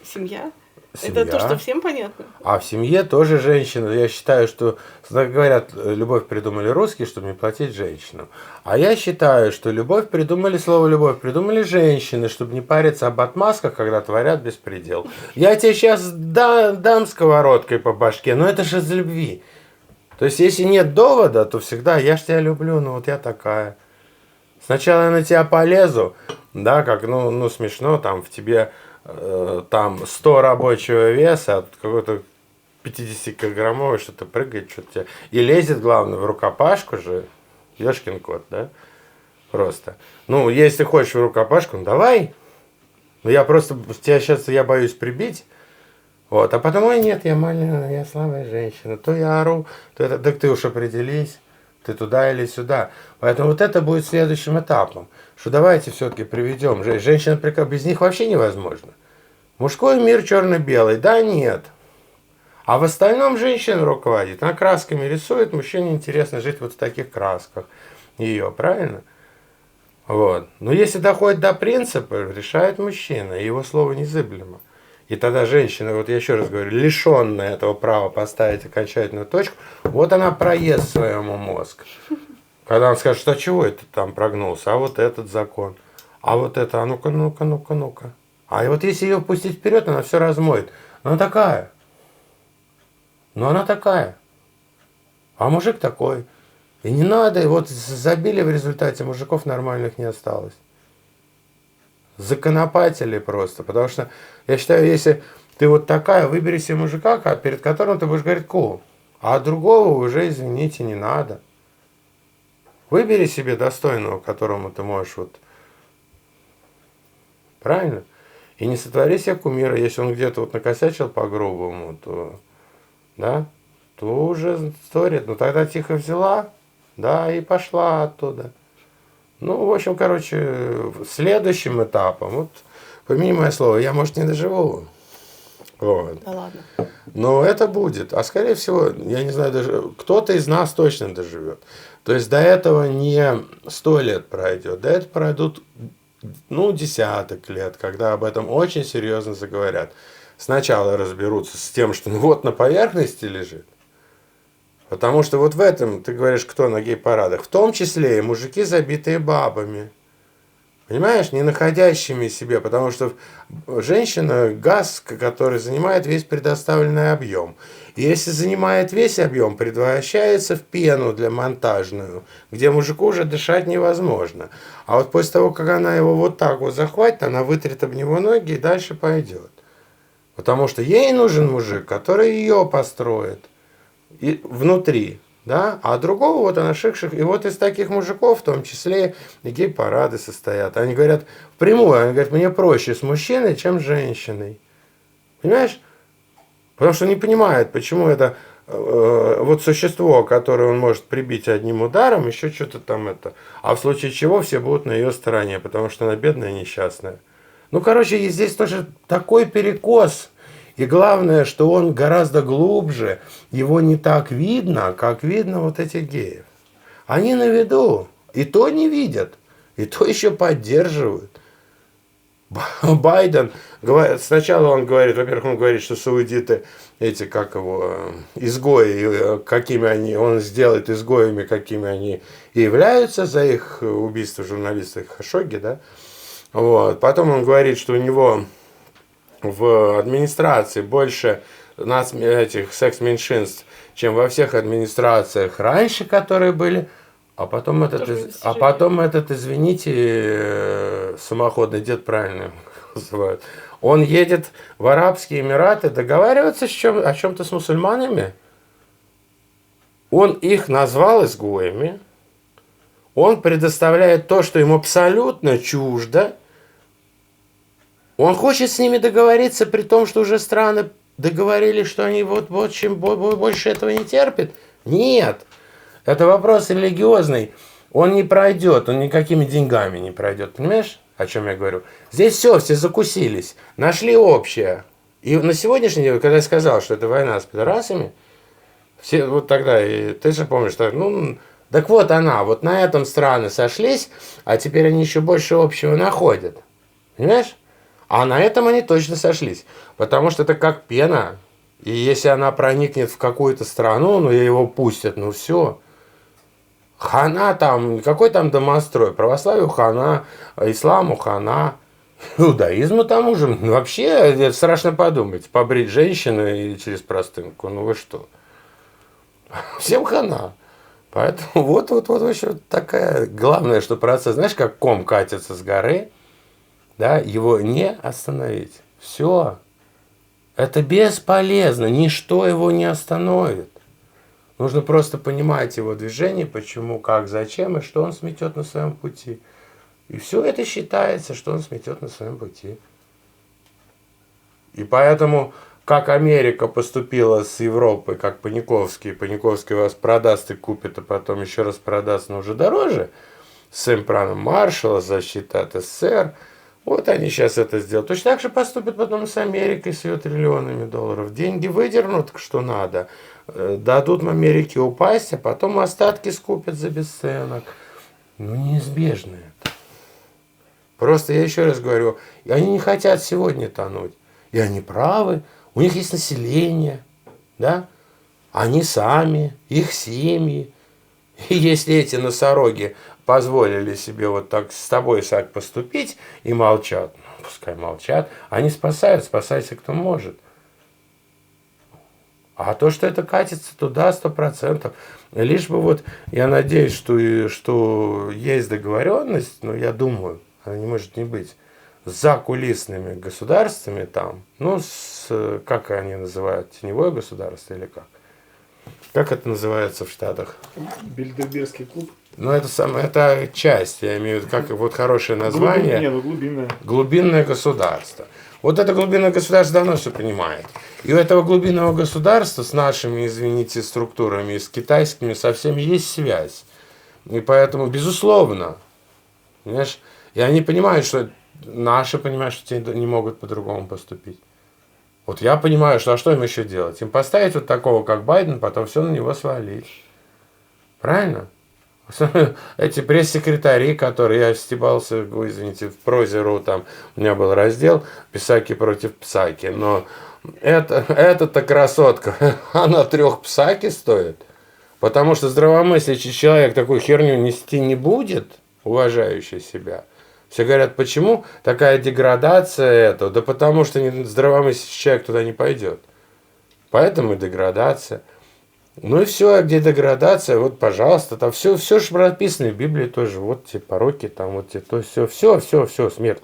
Семья? Семья. Это то, что всем понятно. А в семье тоже женщина. Я считаю, что, говорят, любовь придумали русские, чтобы не платить женщинам. А я считаю, что слово любовь придумали женщины, чтобы не париться об отмазках, когда творят беспредел. Я тебе сейчас дам сковородкой по башке, но это же из любви. То есть, если нет довода, то всегда я ж тебя люблю, ну вот я такая. Сначала я на тебя полезу, да, как, ну смешно, там в тебе там 100 рабочего веса, от какой-то 50-килограммовый что-то прыгает, что-то тебе... И лезет, главное, в рукопашку же, ёшкин кот, да, просто. Ну, если хочешь в рукопашку, ну давай. Ну, я просто, тебя сейчас, я боюсь прибить. Вот, а потом, ой, нет, я маленькая, я слабая женщина, то я ору, то это, так ты уж определись, ты туда или сюда. Поэтому вот это будет следующим этапом, что давайте все-таки приведем, женщина, без них вообще невозможно. Мужской мир черно-белый, да, нет. А в остальном женщина руководит, она красками рисует, мужчине интересно жить вот в таких красках ее, правильно? Вот. Но если доходит до принципа, решает мужчина, и его слово незыблемо. И тогда женщина, вот я еще раз говорю, лишенная этого права поставить окончательную точку, вот она проест своему мозг. Когда он скажет, что чего это там прогнулся, а вот этот закон, а вот это, а ну-ка, ну-ка, ну-ка, ну-ка. А и вот если ее пустить вперед, она все размоет. Она такая. Ну она такая. А мужик такой. И не надо, и вот забили в результате, мужиков нормальных не осталось. Законопатили просто. Потому что, я считаю, если ты вот такая, выбери себе мужика, перед которым ты будешь говорить cool. А другого уже, извините, не надо. Выбери себе достойного, которому ты можешь вот... Правильно? И не сотвори себе кумира. Если он где-то вот накосячил по-грубому, то... Да? То уже история. Ну тогда тихо взяла, да, и пошла оттуда. Ну, в общем, короче, следующим этапом, вот, помяни мое слово, я, может, не доживу. Вот. Да ладно. Но это будет. А скорее всего, я не знаю, даже кто-то из нас точно доживет. То есть до этого не 100 лет пройдет, до этого пройдут, ну, десяток лет, когда об этом очень серьезно заговорят. Сначала разберутся с тем, что ну, вот на поверхности лежит. Потому что вот в этом, ты говоришь, кто на гей-парадах, в том числе и мужики, забитые бабами. Понимаешь, не находящими себе, потому что женщина газ, который занимает весь предоставленный объем. И если занимает весь объем, превращается в пену для монтажную, где мужику уже дышать невозможно. А вот после того, как она его вот так вот захватит, она вытрет об него ноги и дальше пойдет. Потому что ей нужен мужик, который ее построит. И внутри, да, а другого вот она шик-шик. И вот из таких мужиков, в том числе и гей-парады состоят. Они говорят впрямую, они говорят, мне проще с мужчиной, чем с женщиной. Понимаешь? Потому что не понимают, почему это вот существо, которое он может прибить одним ударом, еще что-то там это. А в случае чего все будут на ее стороне, потому что она бедная и несчастная. Ну, короче, здесь тоже такой перекос. И главное, что он гораздо глубже, его не так видно, как видно вот этих геев. Они на виду, и то не видят, и то еще поддерживают. Байден, сначала он говорит, во-первых, он говорит, что саудиты, эти, как его, изгои, какими они, он сделает изгоями, какими они и являются за их убийство журналиста Хашогги, да. Вот. Потом он говорит, что у него в администрации больше этих секс-меньшинств, чем во всех администрациях раньше, которые были. А потом этот, извините, самоходный дед, правильно его называют, он едет в Арабские Эмираты договариваться о чем-то с мусульманами. Он их назвал изгоями. Он предоставляет то, что им абсолютно чуждо. Он хочет с ними договориться, при том, что уже страны договорились, что они вот чем больше этого не терпят. Нет. Это вопрос религиозный. Он не пройдет, он никакими деньгами не пройдет. Понимаешь, о чем я говорю? Здесь все закусились, нашли общее. И на сегодняшний день, когда я сказал, что это война с пидорасами, все вот тогда, и ты же помнишь, так, так вот она, вот на этом страны сошлись, а теперь они еще больше общего находят. Понимаешь? А на этом они точно сошлись. Потому что это как пена. И если она проникнет в какую-то страну, ну, его пустят, ну, все. Хана там, какой там домострой? Православию хана, исламу хана, иудаизму тому же. Вообще, страшно подумать, побрить женщину и через простынку. Ну, вы что? Всем хана. Поэтому вот еще такая, главное, что процесс, знаешь, как ком катится с горы, да, его не остановить. Все. Это бесполезно, ничто его не остановит. Нужно просто понимать его движение, почему, как, зачем и что он сметет на своем пути. И все это считается, что он сметет на своем пути. И поэтому, как Америка поступила с Европой, как Паниковский вас продаст и купит, а потом еще раз продаст, но уже дороже, с своим правом Маршалла, защита от СССР, вот они сейчас это сделают. Точно так же поступят потом с Америкой, с ее триллионами долларов. Деньги выдернут, что надо, дадут Америке упасть, а потом остатки скупят за бесценок. Ну, неизбежно это. Просто я еще раз говорю, они не хотят сегодня тонуть. И они правы, у них есть население, да? Они сами, их семьи. И если эти носороги позволили себе вот так с тобой, Исаак, поступить и молчат, ну, пускай молчат, они спасают, спасайся кто может. А то, что это катится туда 100%, лишь бы вот, я надеюсь, что есть договоренность, но я думаю, она не может не быть, с закулисными государствами там, ну, как они называют, теневое государство или как? Как это называется в Штатах? Бильдербергский клуб. Ну, это часть, я имею в виду, как вот хорошее название. Глубинное. Глубинное государство. Вот это глубинное государство давно все понимает. И у этого глубинного государства с нашими, извините, структурами, с китайскими совсем есть связь. И поэтому, безусловно, понимаешь, и они понимают, что наши понимают, что те не могут по-другому поступить. Вот я понимаю, что а что им еще делать? Им поставить вот такого, как Байден, потом все на него свалить. Правильно? Эти пресс-секретари, которые я стебался, извините, в Прозе.ру, там у меня был раздел «Писаки против Псаки», но эта-то красотка, она 3 Псаки стоит, потому что здравомыслящий человек такую херню нести не будет, уважающий себя. Все говорят, почему такая деградация этого? Да потому что здравомыслящий человек туда не пойдет. Поэтому и деградация. Ну и все, где деградация, вот, пожалуйста, там все же прописано в Библии тоже. Вот те пороки, там вот те, то все, смерть.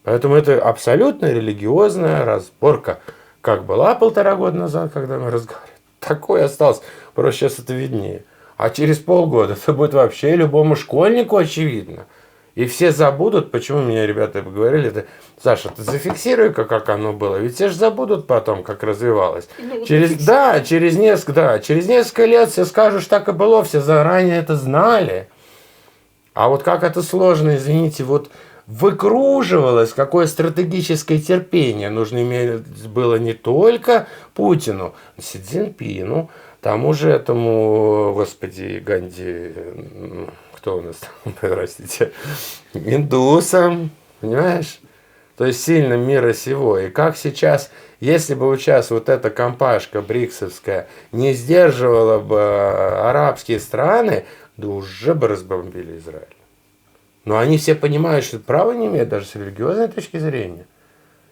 Поэтому это абсолютно религиозная разборка. Как была 1,5 года назад, когда мы разговаривали, такое осталось. Просто сейчас это виднее. А через полгода это будет вообще любому школьнику очевидно. И все забудут, почему меня ребята говорили, это, Саша, ты зафиксируй-ка, как оно было, ведь все же забудут потом, как развивалось. Через несколько лет все скажут, что так и было, все заранее это знали. А вот как это сложно, извините, вот выкруживалось, какое стратегическое терпение нужно иметь было не только Путину, Си Цзиньпину, тому же этому, господи, Ганди, кто у нас там, простите, индусам, понимаешь? То есть сильным мира сего. И как сейчас, если бы вот сейчас вот эта компашка бриксовская не сдерживала бы арабские страны, да уже бы разбомбили Израиль. Но они все понимают, что права не имеют даже с религиозной точки зрения.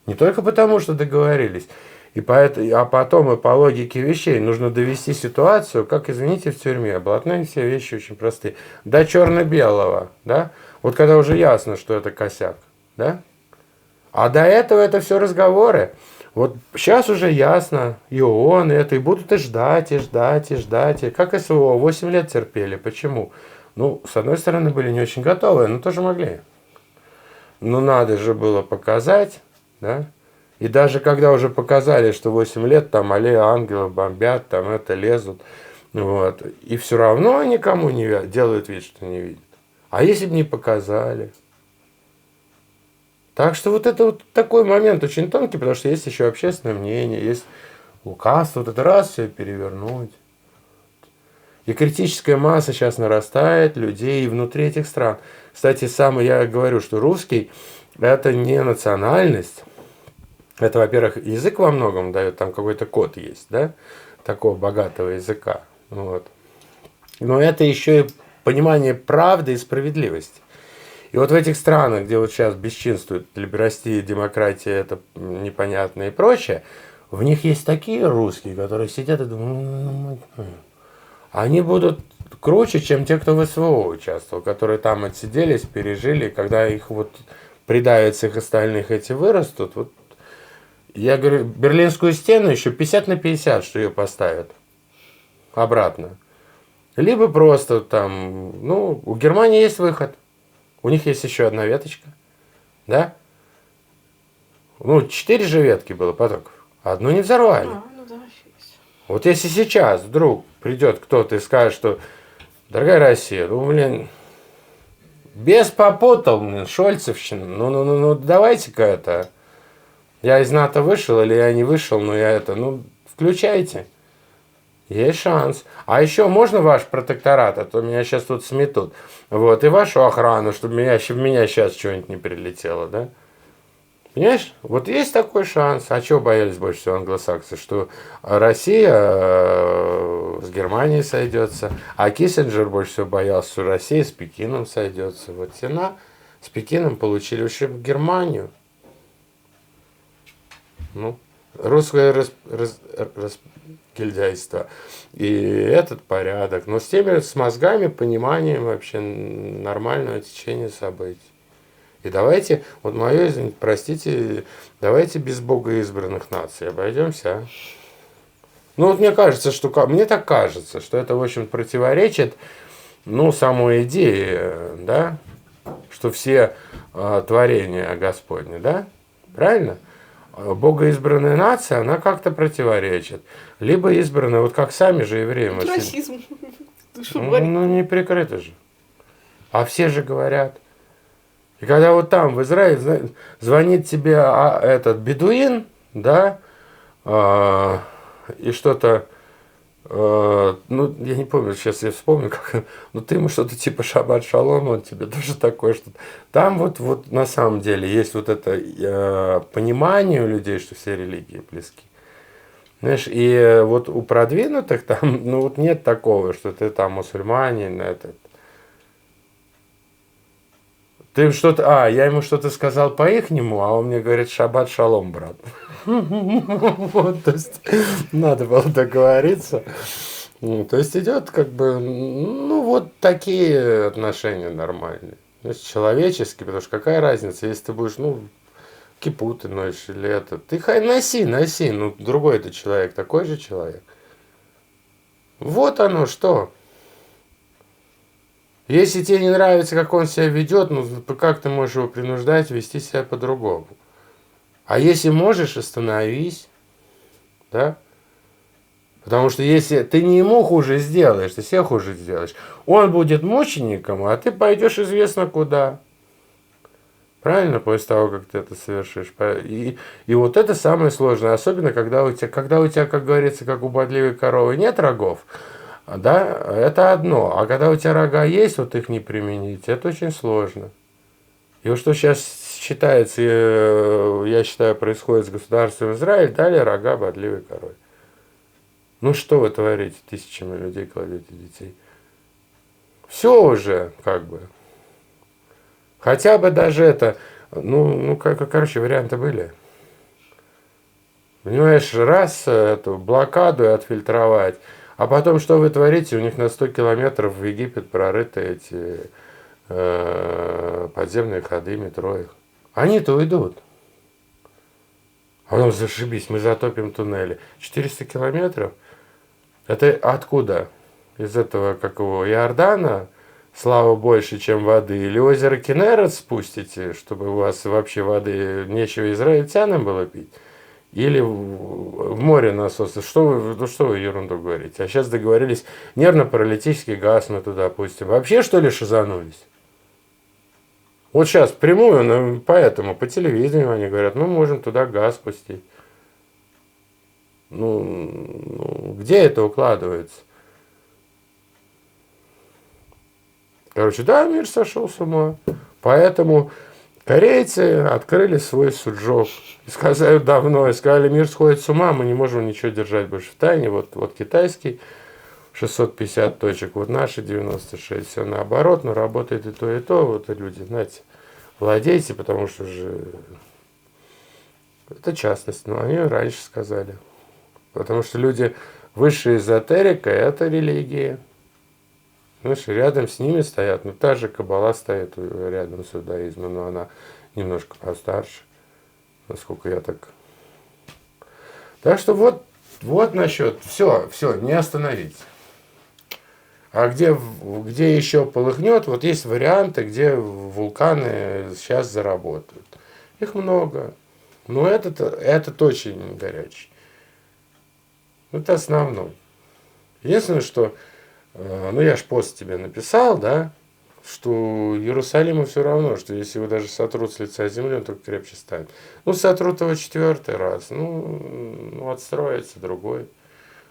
Не только потому, что договорились. А потом и по логике вещей нужно довести ситуацию, как, извините, в тюрьме. Блатные все вещи очень простые. До черно-белого, да? Вот когда уже ясно, что это косяк, да? А до этого это все разговоры. Вот сейчас уже ясно, и ООН, и это, и будут и ждать, и ждать, и ждать. И как СВО, 8 лет терпели. Почему? Ну, с одной стороны, были не очень готовы, но тоже могли. Но надо же было показать, да? И даже когда уже показали, что 8 лет там аллея ангелов бомбят, там это лезут, вот, и все равно никому не делают вид, что не видят. А если бы не показали? Так что вот это вот такой момент очень тонкий, потому что есть еще общественное мнение, есть указ, вот это раз все перевернуть. И критическая масса сейчас нарастает людей внутри этих стран. Кстати, я говорю, что русский это не национальность. Это, во-первых, язык во многом дает, там какой-то код есть, да, такого богатого языка. Вот. Но это еще и понимание правды и справедливости. И вот в этих странах, где вот сейчас бесчинствует либерастия, демократия, это непонятно и прочее, в них есть такие русские, которые сидят и думают, они будут круче, чем те, кто в СВО участвовал, которые там отсиделись, пережили, и когда их вот придавят всех остальных, эти вырастут. Вот я говорю, Берлинскую стену еще 50/50, что ее поставят обратно. Либо просто там, ну, у Германии есть выход. У них есть еще одна веточка, да? Ну, 4 же ветки было потоков. Одну не взорвали. Ну да, есть. Вот если сейчас вдруг придет кто-то и скажет, что, дорогая Россия, ну, блин, без попутал, блин, шольцевщина, ну, давайте-ка это, я из НАТО вышел или я не вышел, но я это, ну, включайте. Есть шанс. А еще можно ваш протекторат, а то меня сейчас тут сметут. Вот, и вашу охрану, чтобы в меня сейчас что-нибудь не прилетело, да? Понимаешь? Вот есть такой шанс. А чего боялись больше всего англосаксы? Что Россия с Германией сойдется. А Киссинджер больше всего боялся, что Россия с Пекином сойдется. Вот цена с Пекином получили уже Германию. Ну, русское гильдяйство и этот порядок, но с мозгами, пониманием вообще нормального течения событий. И давайте, вот мое, извините, простите, давайте без Бога избранных наций обойдемся. А? Ну вот мне кажется, мне так кажется, что это, в общем, противоречит, ну, самой идее, да, что все творения Господни, да, правильно? Богоизбранная нация, она как-то противоречит. Либо избранная, вот как сами же евреи. Это расизм. Ну, не прикрыто же. А все же говорят. И когда вот там, в Израиле, звонит тебе этот бедуин, да, и что-то, ну, я не помню, сейчас я вспомню, как, ну, ты ему что-то типа шаббат шалом, он тебе тоже такое что-то. Там вот на самом деле есть вот это понимание у людей, что все религии близки. Знаешь, и вот у продвинутых там, ну, вот нет такого, что ты там мусульманин, этот. Ты что-то, я ему что-то сказал по-ихнему, а он мне говорит шаббат шалом, брат. Вот, то есть надо было договориться. То есть идет как бы, ну, вот такие отношения нормальные. То есть человеческие, потому что какая разница, если ты будешь, ну, кипуты носишь или это. Ты хай носи, ну, другой это человек, такой же человек. Вот оно что. Если тебе не нравится, как он себя ведет, ну, как ты можешь его принуждать вести себя по-другому? А если можешь, остановись, да? Потому что если ты не ему хуже сделаешь, ты себе хуже сделаешь, он будет мучеником, а ты пойдешь известно куда. Правильно? После того, как ты это совершишь. И вот это самое сложное. Особенно, когда у тебя, как говорится, как у бодливой коровы, нет рогов. Да, это одно. А когда у тебя рога есть, вот их не применить, это очень сложно. И вот что сейчас считается, я считаю, происходит с государством Израиль, дали рога бодливой корове. Ну что вы творите? Тысячами людей кладете детей. Все уже, как бы. Хотя бы даже это, короче, варианты были. Понимаешь, раз эту блокаду и отфильтровать, а потом что вы творите? У них на 100 километров в Египет прорыты эти подземные ходы, метро их. Они-то уйдут. А потом зашибись, мы затопим туннели. 400 километров? Это откуда? Из этого, как его, Иордана? Слава больше, чем воды. Или озеро Кенерет спустите, чтобы у вас вообще воды нечего израильтянам было пить. Или в море насосы. Что вы ерунду говорите? А сейчас договорились, нервно-паралитический газ мы туда пустим. Вообще, что ли, шизанулись? Вот сейчас прямую, поэтому по телевидению они говорят, мы можем туда газ пустить. Где это укладывается? Короче, да, мир сошел с ума. Поэтому корейцы открыли свой суджок. Сказали давно, и сказали, мир сходит с ума, мы не можем ничего держать больше в тайне. Вот китайский 650 точек, вот наши 96. Все наоборот, но работает и то, и то. Вот и люди, знаете, владейте, потому что же это частность. Но они раньше сказали. Потому что люди высшая эзотерика – это религия. Знаешь, рядом с ними стоят, та же Каббала стоит рядом с иудаизмом, но она немножко постарше, насколько я так. Так что вот насчет, все, не остановиться. А где еще полыхнет, вот есть варианты, где вулканы сейчас заработают. Их много, но этот очень горячий. Это основной. Единственное, что, я ж пост тебе написал, да, что Иерусалиму все равно, что если его даже сотрут с лица земли, он только крепче станет. Сотрут его 4-й раз, отстроится другой.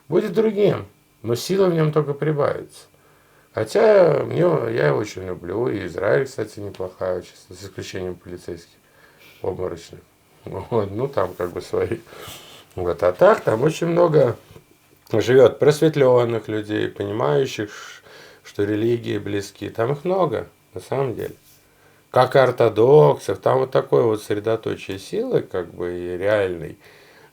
Будет другим, но сила в нем только прибавится. Хотя я его очень люблю, и Израиль, кстати, неплохая очень, с исключением полицейских обморочных. Там как бы свои. А так там очень много живет просветленных людей, понимающих, что религии близки. Там их много, на самом деле. Как и ортодоксов, там вот такое вот средоточие силы, как бы и реальной,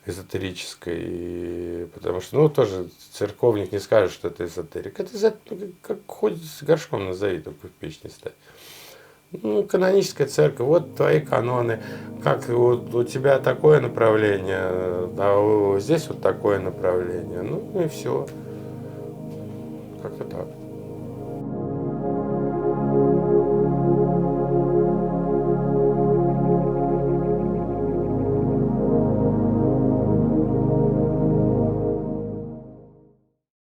эзотерической. Потому что, тоже церковник не скажет, что это эзотерик. Это как хоть с горшком назови, только в печь не ставь. Каноническая церковь, вот твои каноны, как вот у тебя такое направление, а здесь вот такое направление, и все. Как-то так.